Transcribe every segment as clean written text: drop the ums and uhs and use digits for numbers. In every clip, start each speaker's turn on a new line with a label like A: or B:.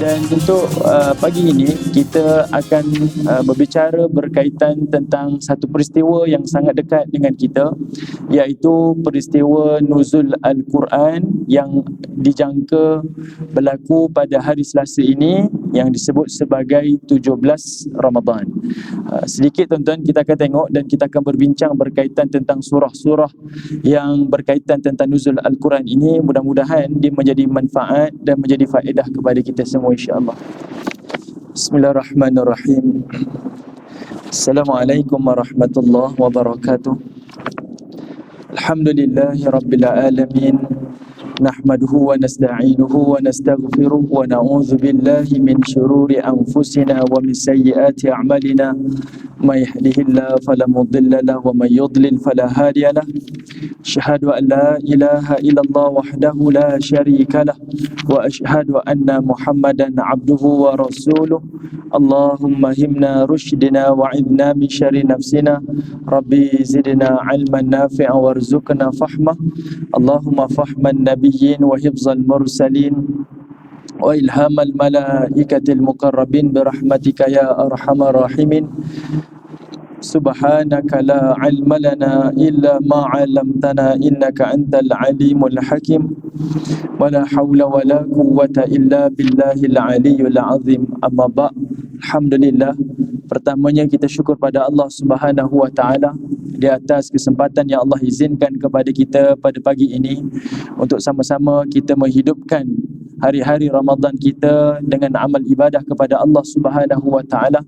A: Dan untuk pagi ini kita akan berbicara berkaitan tentang satu peristiwa yang sangat dekat dengan kita, iaitu peristiwa nuzul Al-Quran yang dijangka berlaku pada hari Selasa ini yang disebut sebagai 17 Ramadan. Sedikit tuan-tuan kita akan tengok dan kita akan berbincang berkaitan tentang surah-surah yang berkaitan tentang nuzul Al-Quran ini. Mudah-mudahan dia menjadi manfaat dan menjadi faedah kepada kita semua insya-Allah. Bismillahirrahmanirrahim. Assalamualaikum warahmatullahi wabarakatuh. Alhamdulillahi rabbil alamin. Nahmaduhu wa nasta'inuhu wa nastaghfiruh wa na'udzu billahi min syururi anfusina wa min sayyiati a'malina. May yahdihillahu fala mudilla lahu wa may yudlil fala hadiya lahu. Asyhadu an la ilaha illallah wahdahu la syarika lah wa asyhadu anna Muhammadan abduhu wa rasuluh. Allahumma himna rushdina wa idna min syarri nafsina. Rabbi zidna ilman nafi'a warzuqna fahmah. Allahumma fahman nabiyyin wa hifzal mursalin wa ilhamal malaikatil muqarrabin birahmatika ya arhamar rahimin. Subhanaka la ilma lana illa ma 'allamtana innaka antal alimul hakim. Wala haula wala quwwata illa billahil aliyyil azim. Amma ba'. Alhamdulillah, pertamanya kita syukur pada Allah Subhanahu wa taala di atas kesempatan yang Allah izinkan kepada kita pada pagi ini untuk sama-sama kita menghidupkan hari-hari Ramadan kita dengan amal ibadah kepada Allah Subhanahu wa taala.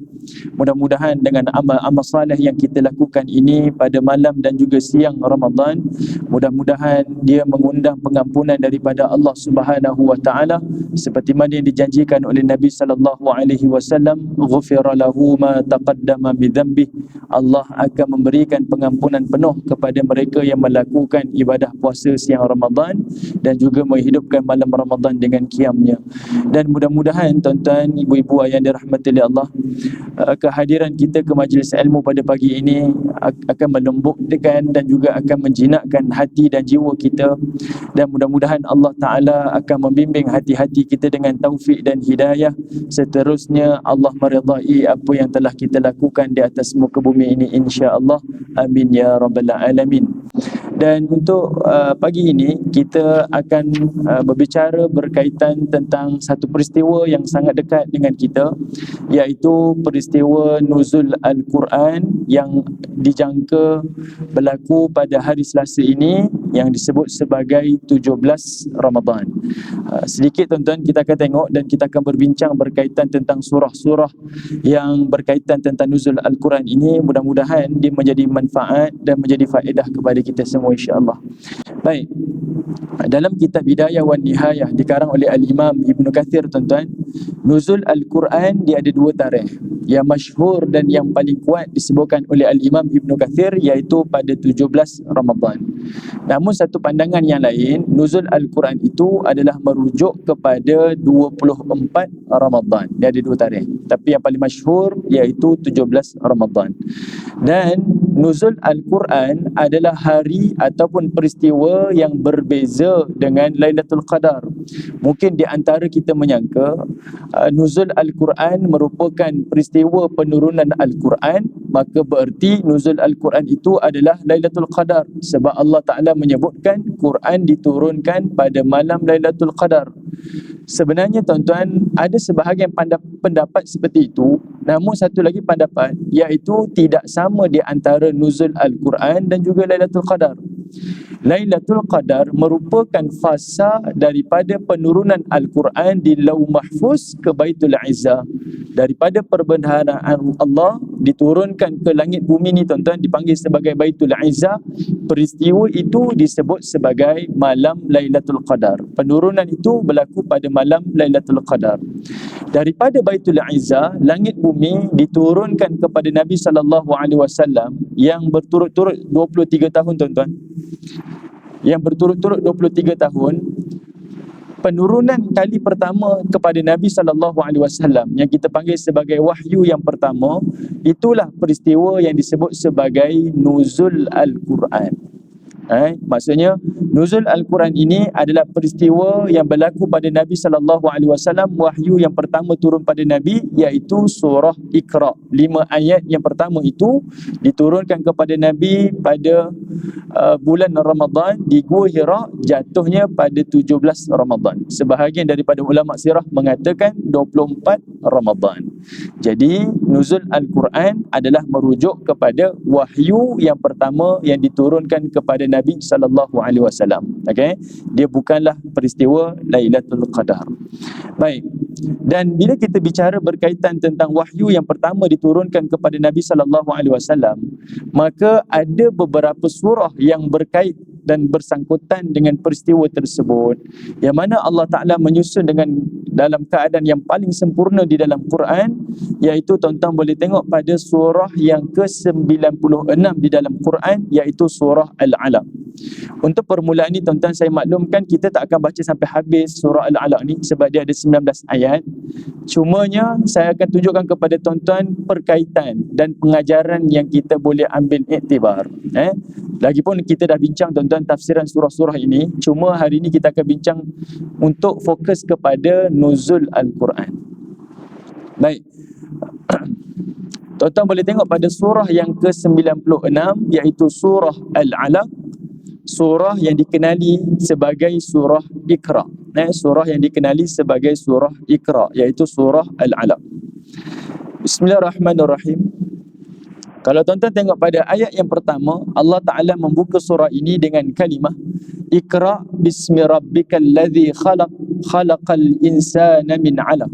A: Mudah-mudahan dengan amal-amal salih yang kita lakukan ini pada malam dan juga siang Ramadan, mudah-mudahan dia mengundang pengampunan daripada Allah Subhanahu wa taala seperti mana yang dijanjikan oleh Nabi sallallahu alaihi wasallam, ghufira lahu ma taqaddama min dhanbi. Allah akan memberikan pengampunan penuh kepada mereka yang melakukan ibadah puasa siang Ramadan dan juga menghidupkan malam Ramadan dengan qiyamnya. Dan mudah-mudahan tuan-tuan, ibu-ibu yang dirahmati oleh Allah, kehadiran kita ke majlis ilmu pada pagi ini akan melembutkan dan juga akan menjinakkan hati dan jiwa kita, dan mudah-mudahan Allah Ta'ala akan membimbing hati-hati kita dengan taufik dan hidayah. Seterusnya Allah meridai apa yang telah kita lakukan di atas muka bumi ini insya-Allah. Amin ya rabbal alamin. Dan untuk pagi ini kita akan berbicara berkaitan tentang satu peristiwa yang sangat dekat dengan kita, iaitu peristiwa nuzul Al-Quran yang dijangka berlaku pada hari Selasa ini yang disebut sebagai 17 Ramadan. Sedikit tuan-tuan kita akan tengok dan kita akan berbincang berkaitan tentang surah-surah yang berkaitan tentang nuzul Al-Quran ini. Mudah-mudahan dia menjadi manfaat dan menjadi faedah kepada kita semua insya-Allah. Baik. Dalam kitab Bidayah wan Nihayah dikarang oleh Al-Imam Ibn Kathir tuan-tuan, nuzul Al-Quran dia ada dua tarikh. Yang masyhur dan yang paling kuat disebutkan oleh Al-Imam Ibn Kathir iaitu pada 17 Ramadan. Namun satu pandangan yang lain, nuzul Al-Quran itu adalah merujuk kepada 24 Ramadan. Dia ada dua tarikh. Tapi yang paling masyhur iaitu 17 Ramadan. Dan nuzul Al-Quran adalah hari ataupun peristiwa yang berbeza dengan Lailatul Qadar. Mungkin di antara kita menyangka nuzul Al-Quran merupakan peristiwa penurunan Al-Quran, maka bererti nuzul Al-Quran itu adalah Lailatul Qadar, sebab Allah Ta'ala menyebutkan Quran diturunkan pada malam Lailatul Qadar. Sebenarnya tuan-tuan, ada sebahagian pendapat seperti itu. Namun satu lagi pendapat, iaitu tidak sama di antara nuzul Al-Quran dan juga Lailatul Qadar. Lailatul Qadar merupakan fasa daripada penurunan Al-Quran di Lauh Mahfuz ke Baitul Izzah. Daripada perbendaharaan Allah diturunkan ke langit bumi ni tuan-tuan, dipanggil sebagai Baitul Izzah. Peristiwa itu disebut sebagai malam Lailatul Qadar. Penurunan itu berlaku pada malam Lailatul Qadar. Daripada Baitul Izzah, langit bumi diturunkan kepada Nabi SAW yang berturut-turut 23 tahun tuan-tuan. Yang berturut-turut 23 tahun. Penurunan kali pertama kepada Nabi SAW yang kita panggil sebagai wahyu yang pertama, itulah peristiwa yang disebut sebagai nuzul Al-Quran. Maksudnya nuzul Al-Quran ini adalah peristiwa yang berlaku pada Nabi SAW. Wahyu yang pertama turun pada Nabi iaitu surah Iqra. 5 ayat yang pertama itu diturunkan kepada Nabi pada bulan Ramadan di Gua Hira, jatuhnya pada 17 Ramadan. Sebahagian daripada ulama sirah mengatakan 24 Ramadan. Jadi nuzul Al-Quran adalah merujuk kepada wahyu yang pertama yang diturunkan kepada Nabi SAW. Okey, dia bukanlah peristiwa Lailatul Qadar. Baik. Dan bila kita bicara berkaitan tentang wahyu yang pertama diturunkan kepada Nabi SAW, maka ada beberapa surah yang berkait dan bersangkutan dengan peristiwa tersebut, yang mana Allah Ta'ala menyusun dengan dalam keadaan yang paling sempurna di dalam Quran, iaitu tuan-tuan boleh tengok pada surah yang ke-96 di dalam Quran, iaitu surah Al-Alaq. Untuk permulaan ni tuan-tuan, saya maklumkan kita tak akan baca sampai habis surah Al-Alaq ni sebab dia ada 19 ayat. Cumanya saya akan tunjukkan kepada tuan-tuan perkaitan dan pengajaran yang kita boleh ambil iktibar. Lagipun kita dah bincang tuan-tuan tafsiran surah-surah ini, cuma hari ini kita akan bincang untuk fokus kepada nuzul Al-Quran. Baik. Tuan-tuan boleh tengok pada surah yang ke-96 iaitu surah Al-Alaq, surah yang dikenali sebagai surah Iqra. Surah yang dikenali sebagai surah Iqra iaitu surah Al-Alaq. Bismillahirrahmanirrahim. Kalau tuan-tuan tengok pada ayat yang pertama, Allah Ta'ala membuka surah ini dengan kalimah Iqra bismi rabbikal ladzi khalaq, khalaqal insana min 'alaq.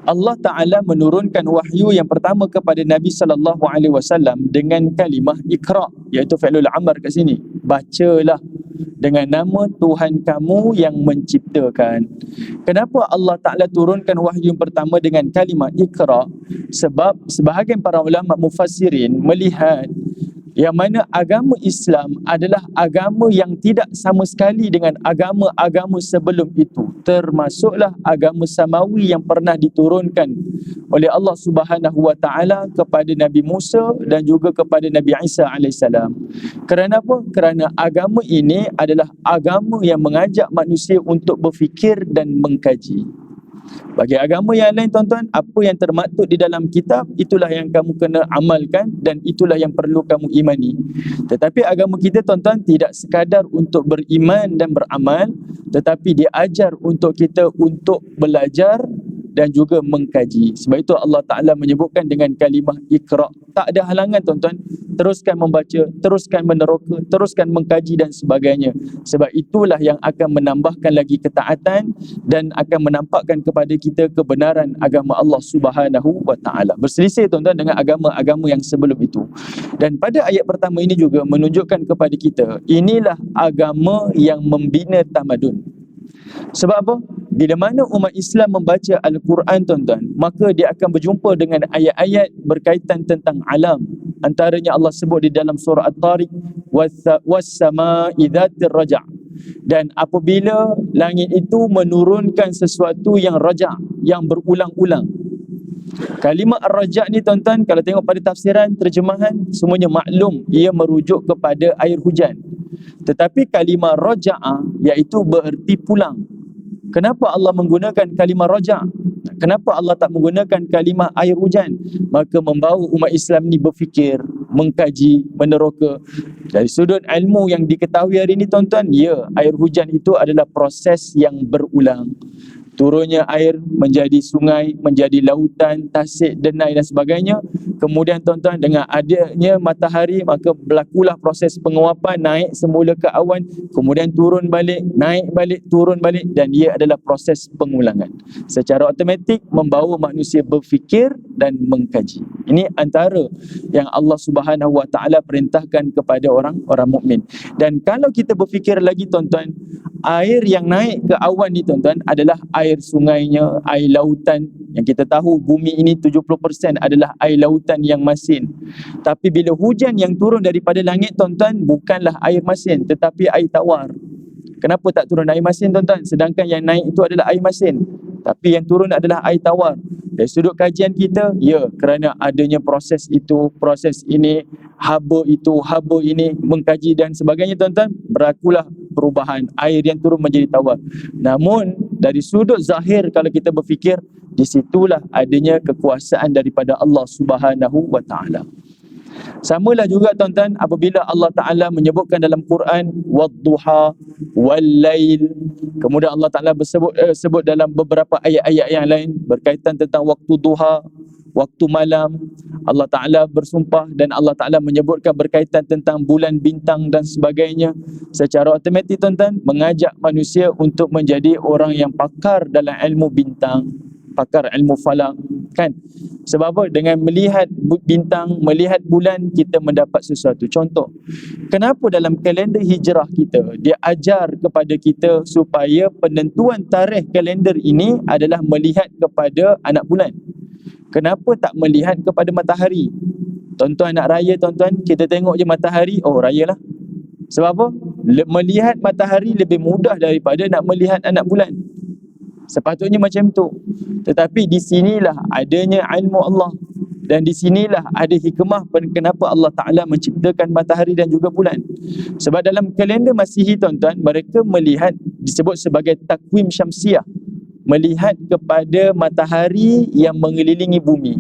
A: Allah Ta'ala menurunkan wahyu yang pertama kepada Nabi SAW dengan kalimah Iqra, iaitu fi'lul amr kat sini. Bacalah dengan nama Tuhan kamu yang menciptakan. Kenapa Allah Ta'ala turunkan wahyu yang pertama dengan kalimah Iqra? Sebab sebahagian para ulama mufassirin melihat yang mana agama Islam adalah agama yang tidak sama sekali dengan agama-agama sebelum itu, termasuklah agama Samawi yang pernah diturunkan oleh Allah Subhanahu wa Ta'ala kepada Nabi Musa dan juga kepada Nabi Isa alaihissalam. Kerana apa? Kerana agama ini adalah agama yang mengajak manusia untuk berfikir dan mengkaji. Bagi agama yang lain tuan-tuan, apa yang termaktub di dalam kitab, itulah yang kamu kena amalkan dan itulah yang perlu kamu imani. Tetapi agama kita tuan-tuan tidak sekadar untuk beriman dan beramal, tetapi dia ajar untuk kita untuk belajar dan juga mengkaji. Sebab itu Allah Ta'ala menyebutkan dengan kalimah Iqra. Tak ada halangan tuan-tuan, teruskan membaca, teruskan meneroka, teruskan mengkaji dan sebagainya. Sebab itulah yang akan menambahkan lagi ketaatan dan akan menampakkan kepada kita kebenaran agama Allah Subhanahu wa Ta'ala. Berselisih tuan-tuan dengan agama-agama yang sebelum itu. Dan pada ayat pertama ini juga menunjukkan kepada kita, inilah agama yang membina tamadun. Sebab apa? Bila mana umat Islam membaca Al-Quran tuan-tuan, maka dia akan berjumpa dengan ayat-ayat berkaitan tentang alam. Antaranya Allah sebut di dalam surah At-Tariq, was-sama'i dzatir raja'. Dan apabila langit itu menurunkan sesuatu yang raja', yang berulang-ulang. Kalimah ar-raja' ni tuan-tuan, kalau tengok pada tafsiran, terjemahan, semuanya maklum, ia merujuk kepada air hujan. Tetapi kalimah raja'ah iaitu bererti pulang. Kenapa Allah menggunakan kalimah raja'? Kenapa Allah tak menggunakan kalimah air hujan? Maka membawa umat Islam ni berfikir, mengkaji, meneroka. Dari sudut ilmu yang diketahui hari ini tuan-tuan, ya, air hujan itu adalah proses yang berulang. Turunnya air menjadi sungai, menjadi lautan, tasik, denai dan sebagainya. Kemudian tuan-tuan, dengan adanya matahari, maka berlakulah proses penguapan, naik semula ke awan, kemudian turun balik, naik balik, turun balik, dan ia adalah proses pengulangan. Secara automatik membawa manusia berfikir dan mengkaji. Ini antara yang Allah Subhanahu wa Ta'ala perintahkan kepada orang-orang mukmin. Dan kalau kita berfikir lagi tuan-tuan, air yang naik ke awan ni tuan-tuan adalah air sungainya, air lautan. Yang kita tahu bumi ini 70% adalah air lautan yang masin. Tapi bila hujan yang turun daripada langit tuan-tuan, bukanlah air masin tetapi air tawar. Kenapa tak turun air masin tuan-tuan? Sedangkan yang naik itu adalah air masin. Tapi yang turun adalah air tawar. Dari sudut kajian kita, ya, kerana adanya proses itu, proses ini, haba itu, haba ini, mengkaji dan sebagainya tuan-tuan, berlakulah perubahan, air yang turun menjadi tawar. Namun dari sudut zahir kalau kita berfikir, di situlah adanya kekuasaan daripada Allah Subhanahu wa taala. Samalah juga tuan-tuan apabila Allah Ta'ala menyebutkan dalam Quran wadduha wallail, kemudian Allah Ta'ala sebut dalam beberapa ayat-ayat yang lain berkaitan tentang waktu duha, waktu malam. Allah Ta'ala bersumpah dan Allah Ta'ala menyebutkan berkaitan tentang bulan, bintang dan sebagainya. Secara automatik tuan-tuan mengajak manusia untuk menjadi orang yang pakar dalam ilmu bintang, pakar ilmu falak, kan? Sebab apa? Dengan melihat bintang, melihat bulan, kita mendapat sesuatu. Contoh, kenapa dalam kalender hijrah kita, dia ajar kepada kita supaya penentuan tarikh kalender ini adalah melihat kepada anak bulan. Kenapa tak melihat kepada matahari? Tuan-tuan nak raya tuan-tuan, kita tengok je matahari, oh rayalah. Sebab apa? Melihat matahari lebih mudah daripada nak melihat anak bulan. Sepatutnya macam tu. Tetapi di sinilah adanya ilmu Allah, dan di sinilah ada hikmah kenapa Allah Ta'ala menciptakan matahari dan juga bulan. Sebab dalam kalender Masihi tuan-tuan, mereka melihat, disebut sebagai takwim syamsiah, melihat kepada matahari yang mengelilingi bumi.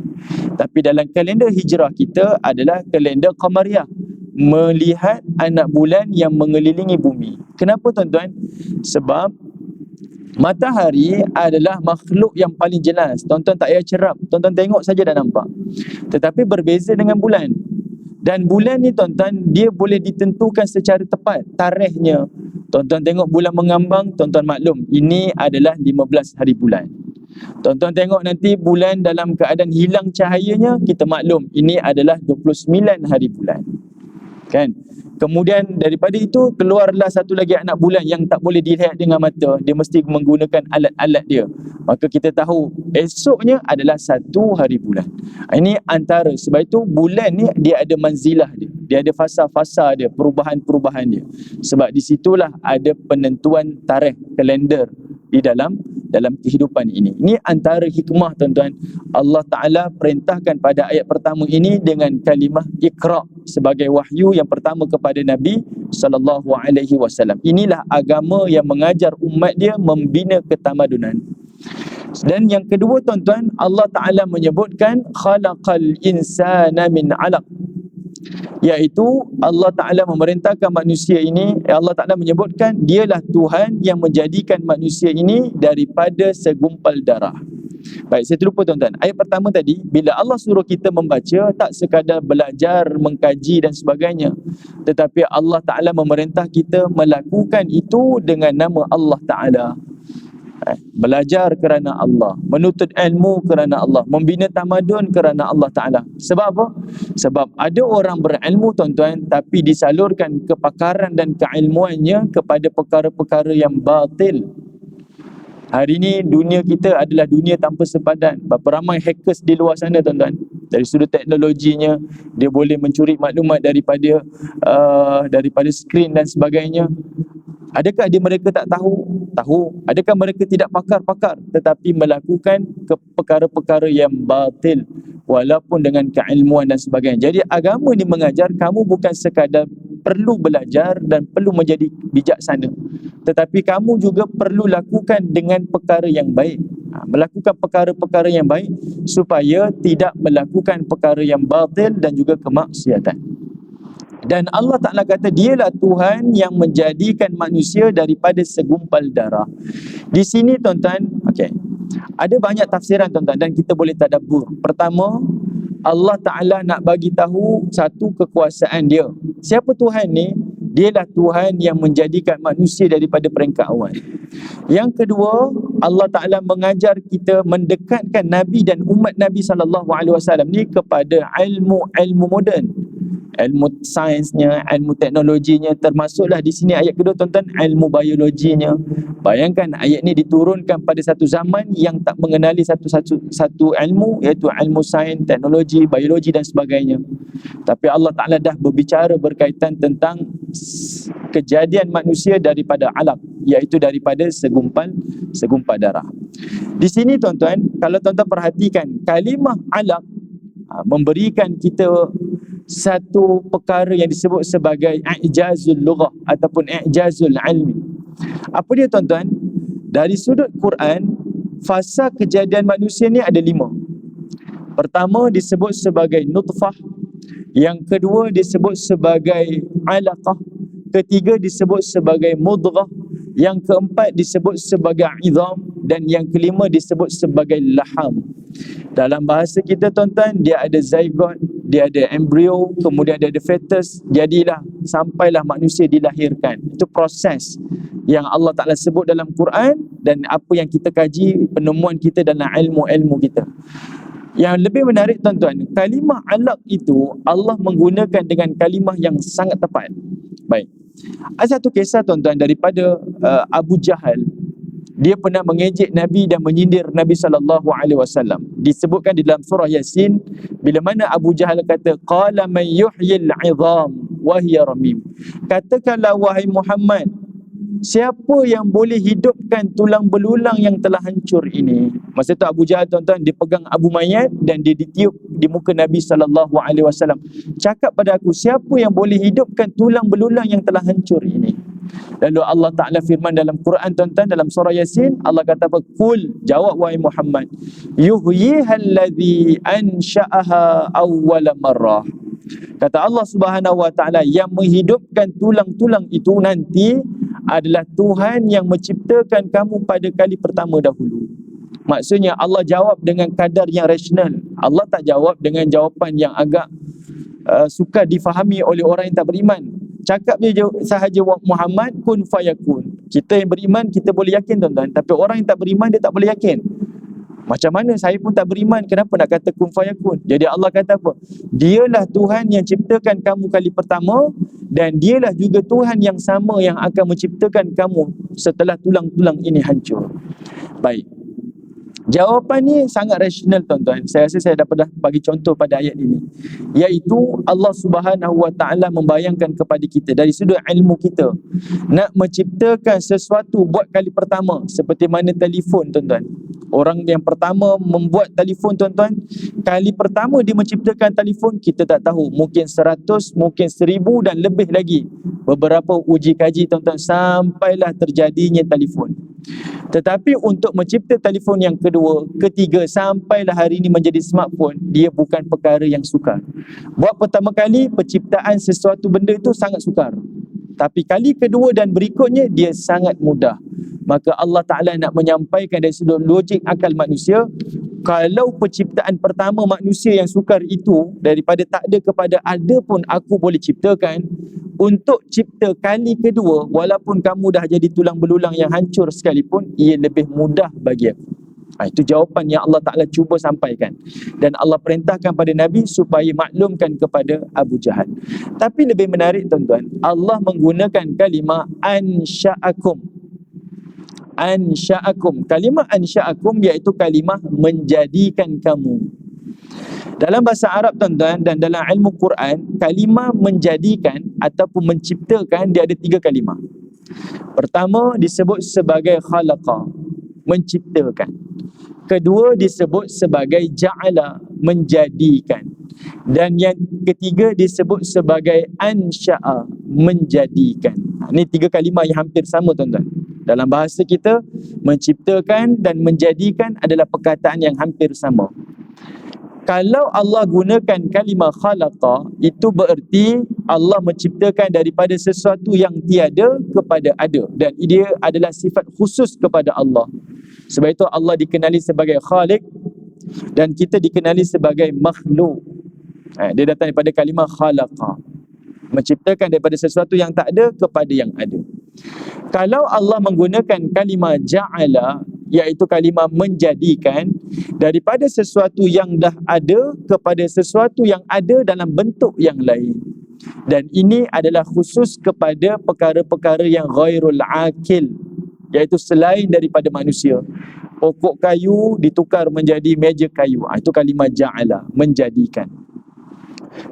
A: Tapi dalam kalender hijrah kita adalah kalender qamariyah, melihat anak bulan yang mengelilingi bumi. Kenapa tuan-tuan? Sebab matahari adalah makhluk yang paling jelas. Tuan-tuan tak payah cerap, tuan-tuan tengok saja dah nampak. Tetapi berbeza dengan bulan. Dan bulan ni tuan-tuan, dia boleh ditentukan secara tepat tarikhnya. Tuan-tuan tengok bulan mengambang, tuan-tuan maklum ini adalah 15 hari bulan. Tuan-tuan tengok nanti bulan dalam keadaan hilang cahayanya, kita maklum ini adalah 29 hari bulan, kan? Kemudian daripada itu keluarlah satu lagi anak bulan yang tak boleh dilihat dengan mata, dia mesti menggunakan alat-alat dia. Maka kita tahu esoknya adalah satu hari bulan. Ini antara, sebab itu bulan ni dia ada manzilah dia, dia ada fasa-fasa dia, perubahan-perubahan dia. Sebab di situlah ada penentuan tarikh kalender di dalam kehidupan ini. Ini antara hikmah tuan-tuan. Allah Ta'ala perintahkan pada ayat pertama ini dengan kalimah Iqra sebagai wahyu yang pertama kepada Nabi SAW. Inilah agama yang mengajar umat dia membina ketamadunan. Dan yang kedua tuan-tuan, Allah Ta'ala menyebutkan khalaqal insana min 'alaq, iaitu Allah Ta'ala memerintahkan manusia ini, Allah Ta'ala menyebutkan dialah Tuhan yang menjadikan manusia ini daripada segumpal darah. Baik, saya terlupa tuan-tuan. Ayat pertama tadi, bila Allah suruh kita membaca, tak sekadar belajar, mengkaji dan sebagainya, tetapi Allah Ta'ala memerintah kita melakukan itu dengan nama Allah Ta'ala. Belajar kerana Allah, menuntut ilmu kerana Allah, membina tamadun kerana Allah Ta'ala. Sebab apa? Sebab ada orang berilmu tuan-tuan, tapi disalurkan kepakaran dan keilmuannya kepada perkara-perkara yang batil. Hari ini dunia kita adalah dunia tanpa sepadan. Berapa ramai hackers di luar sana tuan-tuan. Dari sudut teknologinya, dia boleh mencuri maklumat daripada skrin dan sebagainya. Adakah mereka tak tahu? Tahu. Adakah mereka tidak pakar? Tetapi melakukan perkara-perkara yang batil walaupun dengan keilmuan dan sebagainya. Jadi agama ni mengajar kamu bukan sekadar perlu belajar dan perlu menjadi bijaksana, tetapi kamu juga perlu lakukan dengan perkara yang baik. Melakukan perkara-perkara yang baik supaya tidak melakukan perkara yang batil dan juga kemaksiatan. Dan Allah Ta'ala kata dialah Tuhan yang menjadikan manusia daripada segumpal darah. Di sini tuan-tuan, ada banyak tafsiran tuan-tuan dan kita boleh tadabbur. Pertama, Allah Ta'ala nak bagi tahu satu kekuasaan dia. Siapa Tuhan ni? Dialah Tuhan yang menjadikan manusia daripada peringkat awal. Yang kedua, Allah Ta'ala mengajar kita mendekatkan Nabi dan umat Nabi SAW ni kepada ilmu moden. Ilmu sainsnya, ilmu teknologinya, termasuklah di sini ayat kedua tuan-tuan, ilmu biologinya. Bayangkan ayat ni diturunkan pada satu zaman yang tak mengenali satu ilmu, iaitu ilmu sains, teknologi, biologi dan sebagainya. Tapi Allah Ta'ala dah berbicara berkaitan tentang kejadian manusia daripada alaq, iaitu daripada segumpal darah. Di sini tuan-tuan, kalau tuan-tuan perhatikan, kalimah alaq memberikan kita satu perkara yang disebut sebagai i'jazul lughah ataupun i'jazul ilmi. Apa dia tuan-tuan? Dari sudut Quran, fasa kejadian manusia ni ada 5. Pertama disebut sebagai nutfah, yang kedua disebut sebagai alaqah, ketiga disebut sebagai mudghah, yang keempat disebut sebagai idham, dan yang kelima disebut sebagai laham. Dalam bahasa kita tuan-tuan, dia ada zygote, dia ada embrio, kemudian dia ada fetus, jadilah sampailah manusia dilahirkan. Itu proses yang Allah Ta'ala sebut dalam Quran dan apa yang kita kaji, penemuan kita dalam ilmu-ilmu kita. Yang lebih menarik tuan-tuan, kalimah alaq itu Allah menggunakan dengan kalimah yang sangat tepat. Baik. Ada satu kisah tuan-tuan daripada Abu Jahal. Dia pernah mengejek Nabi dan menyindir Nabi SAW. Disebutkan di dalam surah Yasin, bila mana Abu Jahal kata, qala man yuhyil 'idham wa hiya ramim. Katakanlah wahai Muhammad, siapa yang boleh hidupkan tulang belulang yang telah hancur ini? Masa tu Abu Jahal tuan-tuan, dia pegang Abu Mayat dan dia ditiup di muka Nabi SAW. Cakap pada aku, siapa yang boleh hidupkan tulang belulang yang telah hancur ini? Lalu Allah Ta'ala firman dalam Quran tuan-tuan, dalam surah Yasin, Allah kata apa? Qul, jawab wahai Muhammad, yuhyihalladzi ansha'aha awwala marrah. Kata Allah Subhanahu Wa Ta'ala, yang menghidupkan tulang-tulang itu nanti adalah Tuhan yang menciptakan kamu pada kali pertama dahulu. Maksudnya Allah jawab dengan kadar yang rasional. Allah tak jawab dengan jawapan yang agak sukar difahami oleh orang yang tak beriman. Cakap dia sahaja Muhammad, kun fayakun. Kita yang beriman, kita boleh yakin tuan-tuan. Tapi orang yang tak beriman, dia tak boleh yakin. Macam mana saya pun tak beriman, kenapa nak kata kun fayakun? Jadi Allah kata apa? Dialah Tuhan yang ciptakan kamu kali pertama, dan dialah juga Tuhan yang sama yang akan menciptakan kamu setelah tulang-tulang ini hancur. Baik. Jawapan ni sangat rasional tuan-tuan. Saya rasa saya dapat bagi contoh pada ayat ini, iaitu Allah Subhanahu Wa Ta'ala membayangkan kepada kita dari sudut ilmu kita, nak menciptakan sesuatu buat kali pertama, seperti mana telefon tuan-tuan. Orang yang pertama membuat telefon tuan-tuan, kali pertama dia menciptakan telefon, kita tak tahu, mungkin 100, mungkin 1000 dan lebih lagi. Beberapa uji kaji tuan-tuan, sampailah terjadinya telefon. Tetapi untuk mencipta telefon yang kedua, ketiga, sampailah hari ini menjadi smartphone, dia bukan perkara yang sukar. Buat pertama kali, penciptaan sesuatu benda itu sangat sukar. Tapi kali kedua dan berikutnya, dia sangat mudah. Maka Allah Ta'ala nak menyampaikan dari sudut logik akal manusia, kalau penciptaan pertama manusia yang sukar itu, daripada tak ada kepada ada pun aku boleh ciptakan, untuk cipta kali kedua, walaupun kamu dah jadi tulang belulang yang hancur sekalipun, ia lebih mudah bagi aku. Itu jawapan yang Allah Ta'ala cuba sampaikan. Dan Allah perintahkan pada Nabi supaya maklumkan kepada Abu Jahal. Tapi lebih menarik tuan-tuan, Allah menggunakan kalimah ansha'akum. Ansha'akum. Kalimah ansha'akum iaitu kalimah menjadikan kamu. Dalam bahasa Arab tuan-tuan dan dalam ilmu Quran, kalimah menjadikan ataupun menciptakan, dia ada 3 kalimah. Pertama disebut sebagai khalaqa, menciptakan. Kedua disebut sebagai ja'ala, menjadikan. Dan yang ketiga disebut sebagai ansha'a, menjadikan. Ini 3 kalimah yang hampir sama tuan-tuan. Dalam bahasa kita, menciptakan dan menjadikan adalah perkataan yang hampir sama. Kalau Allah gunakan kalimah khalaqa, itu bererti Allah menciptakan daripada sesuatu yang tiada kepada ada, dan dia adalah sifat khusus kepada Allah. Sebab itu Allah dikenali sebagai khaliq dan kita dikenali sebagai makhluk. Dia datang daripada kalimah khalaqa, menciptakan daripada sesuatu yang tak ada kepada yang ada. Kalau Allah menggunakan kalimah ja'ala, iaitu kalimah menjadikan, daripada sesuatu yang dah ada kepada sesuatu yang ada dalam bentuk yang lain. Dan ini adalah khusus kepada perkara-perkara yang ghairul akil, iaitu selain daripada manusia. Pokok kayu ditukar menjadi meja kayu, itu kalimah ja'ala, menjadikan.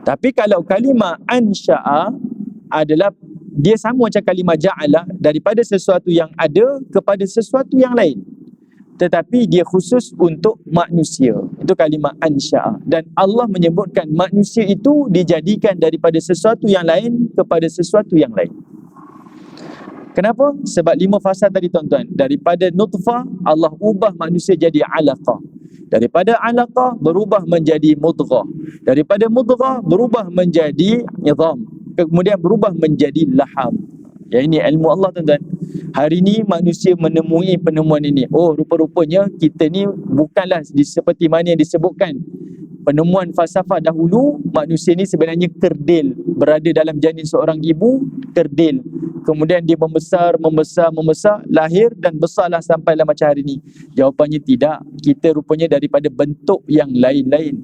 A: Tapi kalau kalimah ansha'a adalah dia sama macam kalimah ja'ala, daripada sesuatu yang ada kepada sesuatu yang lain, tetapi dia khusus untuk manusia. Itu kalimah ansya'a. Dan Allah menyebutkan manusia itu dijadikan daripada sesuatu yang lain kepada sesuatu yang lain. Kenapa? Sebab 5 fasa tadi tuan-tuan. Daripada nutfah, Allah ubah manusia jadi alaqah. Daripada alaqah berubah menjadi mudghah. Daripada mudghah berubah menjadi idham. Kemudian berubah menjadi laham. Ya, ini ilmu Allah tuan-tuan. Hari ini manusia menemui penemuan ini. Oh, rupa-rupanya kita ni bukanlah seperti mana yang disebutkan. Penemuan falsafah dahulu, manusia ni sebenarnya kerdil, berada dalam janin seorang ibu, kerdil. Kemudian dia membesar, lahir dan besarlah sampailah macam hari ini. Jawapannya tidak. Kita rupanya daripada bentuk yang lain-lain.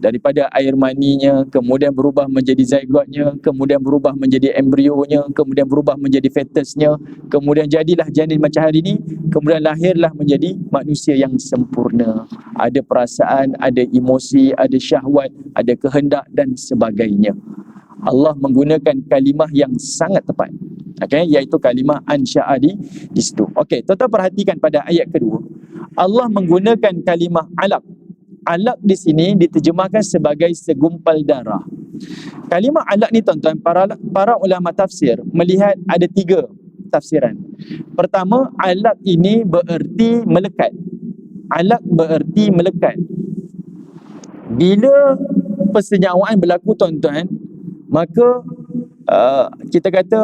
A: Daripada air maninya, kemudian berubah menjadi zygotnya, kemudian berubah menjadi embrionya, kemudian berubah menjadi fetusnya, kemudian jadilah janin macam hari ini, kemudian lahirlah menjadi manusia yang sempurna. Ada perasaan, ada emosi, ada syahwat, ada kehendak dan sebagainya. Allah menggunakan kalimah yang sangat tepat. Okey, iaitu kalimah ansya'a di situ. Okey, tuan-tuan perhatikan pada ayat kedua. Allah menggunakan kalimah alaq. Alaq di sini diterjemahkan sebagai segumpal darah. Kalimah alaq ni tuan-tuan, para ulama tafsir melihat ada 3 tafsiran. Pertama, alaq ini bererti melekat. Alaq bererti melekat. Bila persenyawaan berlaku tuan-tuan, maka kita kata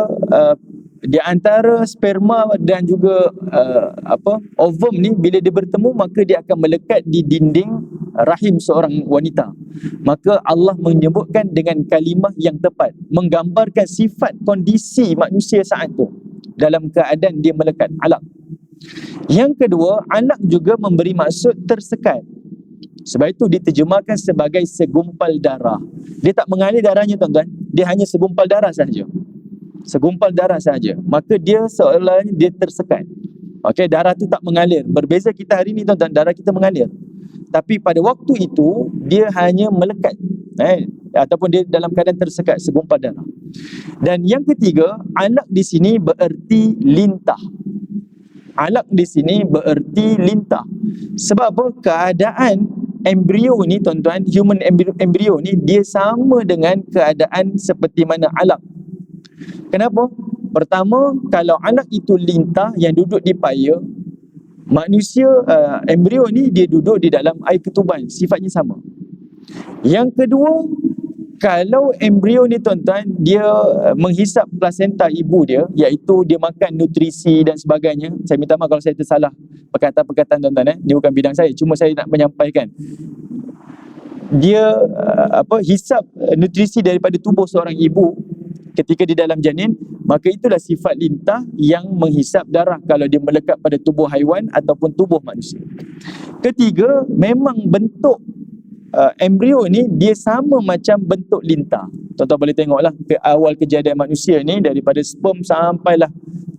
A: di antara sperma dan juga ovum ni, bila dia bertemu maka dia akan melekat di dinding rahim seorang wanita. Maka Allah menyebutkan dengan kalimah yang tepat, menggambarkan sifat kondisi manusia saat itu dalam keadaan dia melekat, alaq. Yang kedua, alaq juga memberi maksud tersekat. Sebab itu diterjemahkan sebagai segumpal darah. Dia tak mengalir darahnya tuan-tuan, dia hanya segumpal darah sahaja. Segumpal darah sahaja. Maka dia seolah dia tersekat. Okey, darah tu tak mengalir. Berbeza kita hari ni tuan-tuan, darah kita mengalir. Tapi pada waktu itu dia hanya melekat, ataupun dia dalam keadaan tersekat, segumpal darah. Dan yang ketiga, alaq di sini bererti lintah. Alaq di sini bererti lintah. Sebab apa? Keadaan embrio ni tuan-tuan, human embrio ni, dia sama dengan keadaan seperti mana alaq. Kenapa? Pertama, kalau alaq itu lintah yang duduk di paya, manusia embrio ni dia duduk di dalam air ketuban, sifatnya sama. Yang kedua, kalau embrio ni tuan-tuan, dia menghisap plasenta ibu dia, iaitu dia makan nutrisi dan sebagainya. Saya minta maaf kalau saya tersalah perkataan-perkataan tuan-tuan, Ini bukan bidang saya, cuma saya nak menyampaikan. Dia hisap nutrisi daripada tubuh seorang ibu ketika di dalam janin, maka itulah sifat lintah yang menghisap darah kalau dia melekat pada tubuh haiwan ataupun tubuh manusia. Ketiga, memang bentuk embrio ni dia sama macam bentuk lintah. Tuan-tuan boleh tengoklah ke awal kejadian manusia ni, daripada sperm sampailah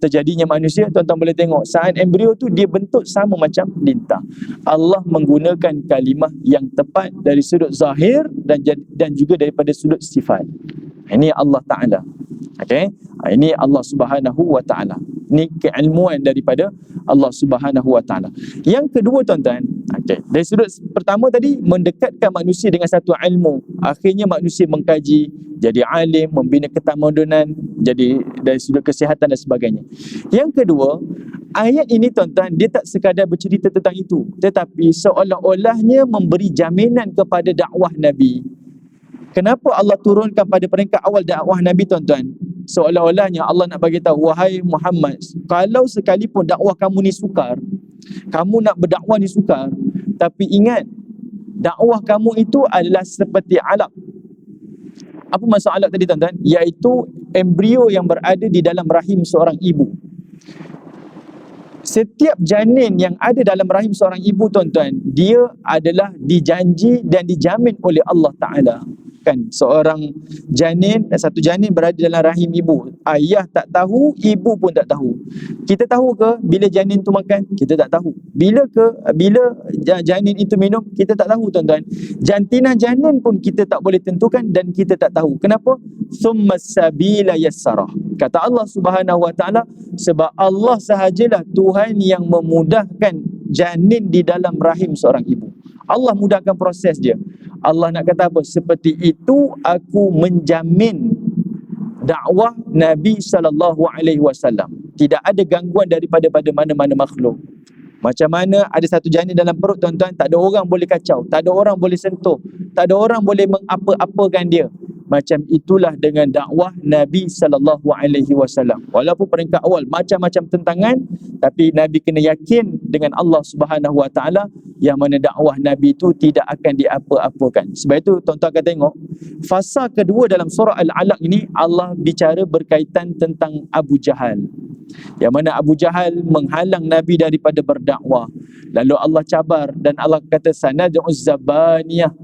A: terjadinya manusia, tuan-tuan boleh tengok saat embrio tu dia bentuk sama macam lintah. Allah menggunakan kalimah yang tepat dari sudut zahir dan juga daripada sudut sifat. Ini Allah Ta'ala. Okey, ini Allah Subhanahu wa Ta'ala. Ini keilmuan daripada Allah Subhanahu wa Ta'ala. Yang kedua tuan-tuan, dari sudut pertama tadi, mendekatkan manusia dengan satu ilmu. Akhirnya manusia mengkaji, jadi alim, membina ketamadunan, jadi dari sudut kesihatan dan sebagainya. Yang kedua, ayat ini tuan-tuan, dia tak sekadar bercerita tentang itu, tetapi seolah-olahnya memberi jaminan kepada dakwah Nabi. Kenapa Allah turunkan pada peringkat awal dakwah Nabi tuan-tuan? Seolah-olahnya Allah nak bagi tahu, wahai Muhammad, kalau sekalipun dakwah kamu ni sukar, kamu nak berdakwah ni sukar, tapi ingat, dakwah kamu itu adalah seperti alaq. Apa maksud alaq tadi tuan-tuan? Iaitu embrio yang berada di dalam rahim seorang ibu. Setiap janin yang ada dalam rahim seorang ibu tuan-tuan, dia adalah dijanji dan dijamin oleh Allah Ta'ala. Kan seorang janin, satu janin berada dalam rahim ibu. Ayah tak tahu, ibu pun tak tahu. Kita tahu ke bila janin tu makan? Kita tak tahu. Bila janin itu minum? Kita tak tahu, tuan-tuan. Jantina janin pun kita tak boleh tentukan dan kita tak tahu. Kenapa? Summas sabila yassarah. Kata Allah Subhanahu Wa Taala, sebab Allah sahajalah Tuhan yang memudahkan janin di dalam rahim seorang ibu. Allah mudahkan proses dia. Allah nak kata apa? Seperti itu aku menjamin dakwah Nabi SAW. Tidak ada gangguan daripada mana-mana makhluk. Macam mana ada satu janin dalam perut, tuan-tuan, tak ada orang boleh kacau, tak ada orang boleh sentuh, tak ada orang boleh mengapa-apakan dia. Macam itulah dengan dakwah Nabi SAW. Walaupun peringkat awal macam-macam tentangan, tapi Nabi kena yakin dengan Allah Subhanahu Wa Taala yang mana dakwah Nabi itu tidak akan diapa-apakan. Sebab itu tuan-tuan akan tengok fasa kedua dalam surah Al-Alaq ini, Allah bicara berkaitan tentang Abu Jahal. Yang mana Abu Jahal menghalang Nabi daripada berdakwah. Lalu Allah cabar dan Allah kata sanad'uz zabaniyah.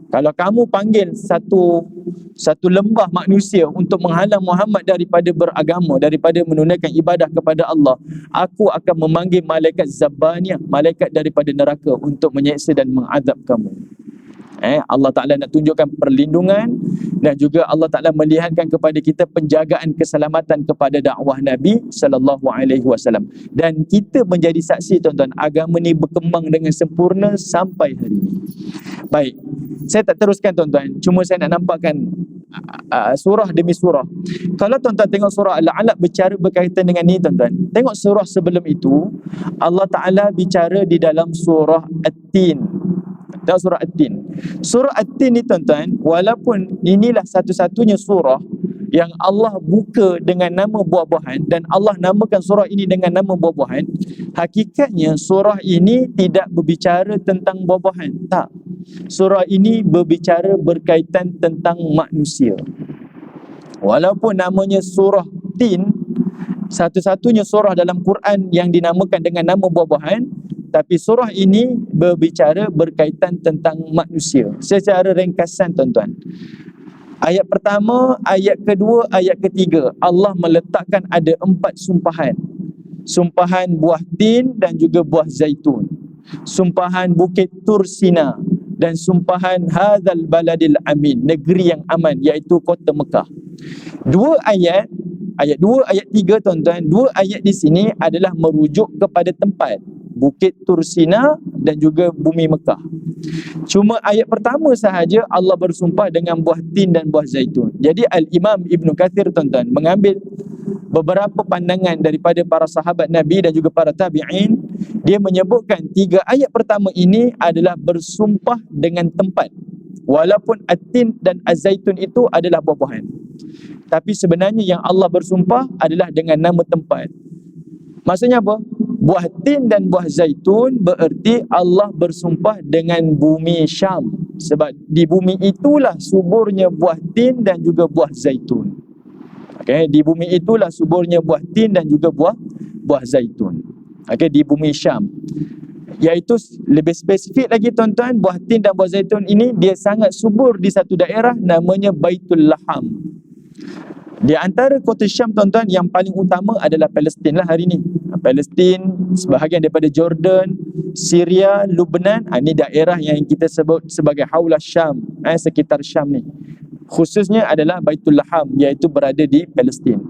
A: Kalau kamu panggil satu lembah manusia untuk menghalang Muhammad daripada beragama, daripada menunaikan ibadah kepada Allah, aku akan memanggil malaikat Zabaniyah, malaikat daripada neraka untuk menyeksa dan mengadab kamu. Allah Ta'ala nak tunjukkan perlindungan dan juga Allah Ta'ala melihatkan kepada kita penjagaan keselamatan kepada dakwah Nabi SAW. Dan kita menjadi saksi, tuan-tuan, agama ni berkembang dengan sempurna sampai hari ini. Baik, saya tak teruskan, tuan-tuan, cuma saya nak nampakkan surah demi surah. Kalau tuan-tuan tengok surah Al-Alaq bicara berkaitan dengan ni, tuan-tuan, tengok surah sebelum itu Allah Ta'ala bicara di dalam surah At-Tin. Dalam surah At-Tin. Surah At-Tin ni, tuan-tuan, walaupun inilah satu-satunya surah yang Allah buka dengan nama buah-buahan dan Allah namakan surah ini dengan nama buah-buahan, hakikatnya surah ini tidak berbicara tentang buah-buahan. Tak. Surah ini berbicara berkaitan tentang manusia. Walaupun namanya surah Tin, satu-satunya surah dalam Quran yang dinamakan dengan nama buah-buahan, tapi surah ini berbicara berkaitan tentang manusia. Secara ringkasan, tuan-tuan, ayat pertama, ayat kedua, ayat ketiga, Allah meletakkan ada 4 sumpahan. Sumpahan buah tin dan juga buah zaitun, sumpahan bukit Tur Sina, dan sumpahan hadzal baladil amin, negeri yang aman, iaitu kota Mekah. Dua ayat 2, ayat 3, tuan-tuan, 2 ayat di sini adalah merujuk kepada tempat, Bukit Tur Sina dan juga bumi Mekah. Cuma ayat pertama sahaja Allah bersumpah dengan buah tin dan buah zaitun. Jadi Al-Imam Ibn Kathir, tuan-tuan, mengambil beberapa pandangan daripada para sahabat Nabi dan juga para tabi'in. Dia menyebutkan 3 ayat pertama ini adalah bersumpah dengan tempat. Walaupun At-Tin dan Az-Zaitun itu adalah buah-buahan, tapi sebenarnya yang Allah bersumpah adalah dengan nama tempat. Maksudnya apa? Buah tin dan buah zaitun bererti Allah bersumpah dengan bumi Syam, sebab di bumi itulah suburnya buah tin dan juga buah zaitun. Okey, di bumi itulah suburnya buah tin dan juga buah zaitun. Okey, di bumi Syam. Iaitu lebih spesifik lagi, tuan-tuan, buah tin dan buah zaitun ini dia sangat subur di satu daerah namanya Baitul Laham. Di antara kota Syam, tuan-tuan, yang paling utama adalah Palestin lah hari ni. Palestin, sebahagian daripada Jordan, Syria, Lebanon, ini daerah yang kita sebut sebagai Haulah Syam, sekitar Syam ni. Khususnya adalah Baitul Laham, iaitu berada di Palestin.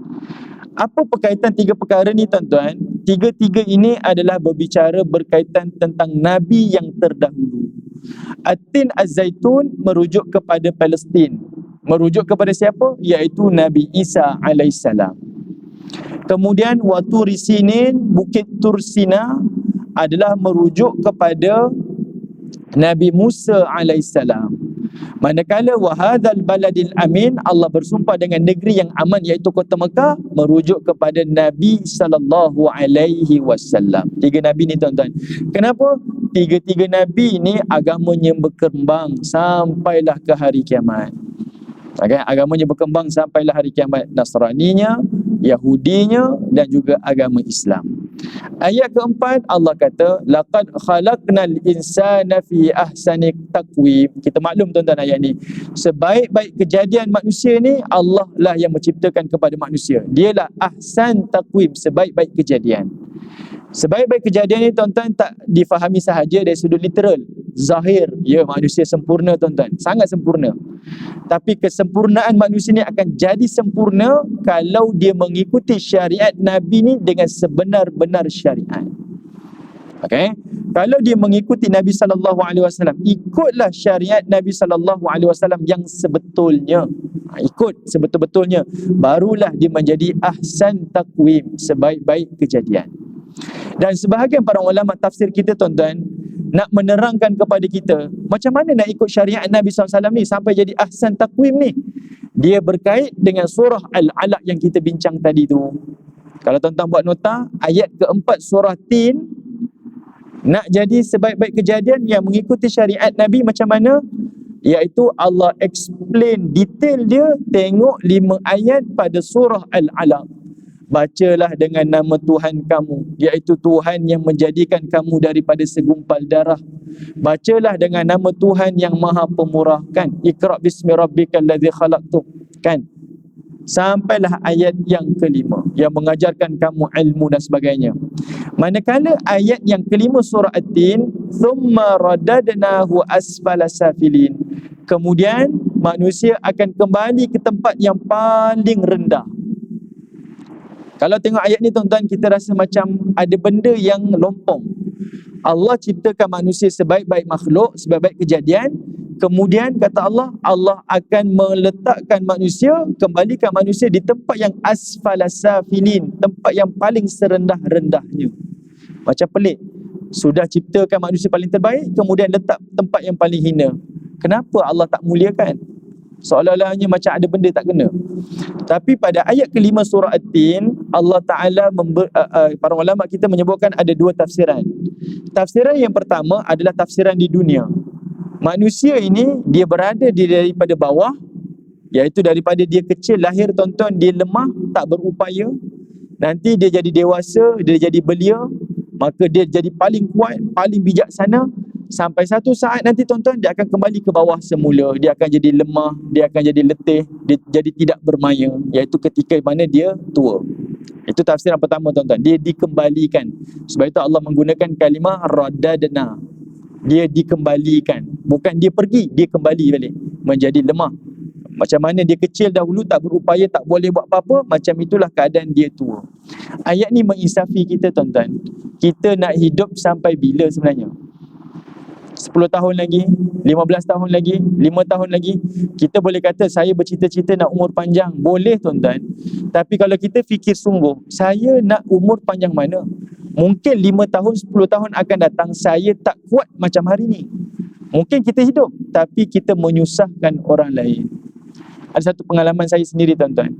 A: Apa berkaitan 3 perkara ni, tuan-tuan? 3 ini adalah berbicara berkaitan tentang Nabi yang terdahulu. At-Tin Az-Zaitun merujuk kepada Palestin. Merujuk kepada siapa? Iaitu Nabi Isa alaihissalam. Kemudian Waturi Sinin, Bukit Tur Sina adalah merujuk kepada Nabi Musa alaihissalam. Manakala wahadzal baladil amin, Allah bersumpah dengan negeri yang aman, iaitu kota Mekah, merujuk kepada Nabi sallallahu alaihi wasallam. 3 nabi ni, tuan-tuan. Kenapa? 3 nabi ni agamanya berkembang sampailah ke hari kiamat. Okay, agamanya berkembang sampailah hari kiamat. Nasraninya, Yahudinya dan juga agama Islam. Ayat keempat, Allah kata laqad khalaqnal insana fi ahsani taqwim. Kita maklum tuan-tuan ayat ni. Sebaik-baik kejadian manusia ni Allah lah yang menciptakan kepada manusia. Dialah ahsan taqwim, sebaik-baik kejadian. Sebaik-baik kejadian ni tuan-tuan tak difahami sahaja dari sudut literal, zahir. Ya, manusia sempurna tuan-tuan, sangat sempurna. Tapi kesempurnaan manusia ni akan jadi sempurna kalau dia mengikuti syariat Nabi ni dengan sebenar-benar syariat. Okey, kalau dia mengikuti Nabi sallallahu alaihi wasallam, ikutlah syariat Nabi sallallahu alaihi wasallam yang sebetulnya. Ikut sebetul-betulnya, barulah dia menjadi ahsan taqwim, sebaik-baik kejadian. Dan sebahagian para ulama tafsir kita tuan-tuan nak menerangkan kepada kita macam mana nak ikut syariat Nabi SAW ni sampai jadi ahsan taqwim ni. Dia berkait dengan surah Al-Alaq yang kita bincang tadi tu. Kalau tuan-tuan buat nota, ayat keempat surah Tin, nak jadi sebaik-baik kejadian yang mengikuti syariat Nabi macam mana? Iaitu Allah explain detail dia, tengok 5 ayat pada surah Al-Alaq. Bacalah dengan nama Tuhan kamu, iaitu Tuhan yang menjadikan kamu daripada segumpal darah. Bacalah dengan nama Tuhan yang Maha Pemurah, kan? Iqra bismi rabbikal ladzi khalaq tu, kan? Sampailah ayat yang kelima yang mengajarkan kamu ilmu dan sebagainya. Manakala ayat yang kelima surah At-Tin, thumma radadnahu asfala safilin. Kemudian manusia akan kembali ke tempat yang paling rendah. Kalau tengok ayat ni tuan-tuan, kita rasa macam ada benda yang lompong. Allah ciptakan manusia sebaik-baik makhluk, sebaik-baik kejadian. Kemudian kata Allah, Allah akan meletakkan manusia, kembalikan manusia di tempat yang asfalasafilin, tempat yang paling serendah-rendahnya. Macam pelik. Sudah ciptakan manusia paling terbaik, kemudian letak tempat yang paling hina. Kenapa Allah tak muliakan? Seolah-olahnya macam ada benda tak kena. Tapi pada ayat kelima surah At-Tin, Allah Ta'ala para ulama kita menyebutkan ada 2 tafsiran. Tafsiran yang pertama adalah tafsiran di dunia. Manusia ini dia berada daripada bawah, iaitu daripada dia kecil lahir tuan-tuan, dia lemah, tak berupaya. Nanti dia jadi dewasa, dia jadi belia, maka dia jadi paling kuat, paling bijaksana. Sampai satu saat nanti tuan-tuan, dia akan kembali ke bawah semula. Dia akan jadi lemah, dia akan jadi letih, dia jadi tidak bermaya, iaitu ketika mana dia tua. Itu tafsiran pertama tuan-tuan, dia dikembalikan. Sebab itu Allah menggunakan kalimah radadna. Dia dikembalikan, bukan dia pergi, dia kembali balik menjadi lemah. Macam mana dia kecil dahulu, tak berupaya, tak boleh buat apa-apa, macam itulah keadaan dia tua. Ayat ni menginsafi kita tuan-tuan. Kita nak hidup sampai bila sebenarnya? 10 tahun lagi, 15 tahun lagi, 5 tahun lagi. Kita boleh kata saya bercita-cita nak umur panjang. Boleh tuan-tuan. Tapi kalau kita fikir sungguh, saya nak umur panjang mana? Mungkin 5 tahun, 10 tahun akan datang, saya tak kuat macam hari ni. Mungkin kita hidup, tapi kita menyusahkan orang lain. Ada satu pengalaman saya sendiri tuan-tuan.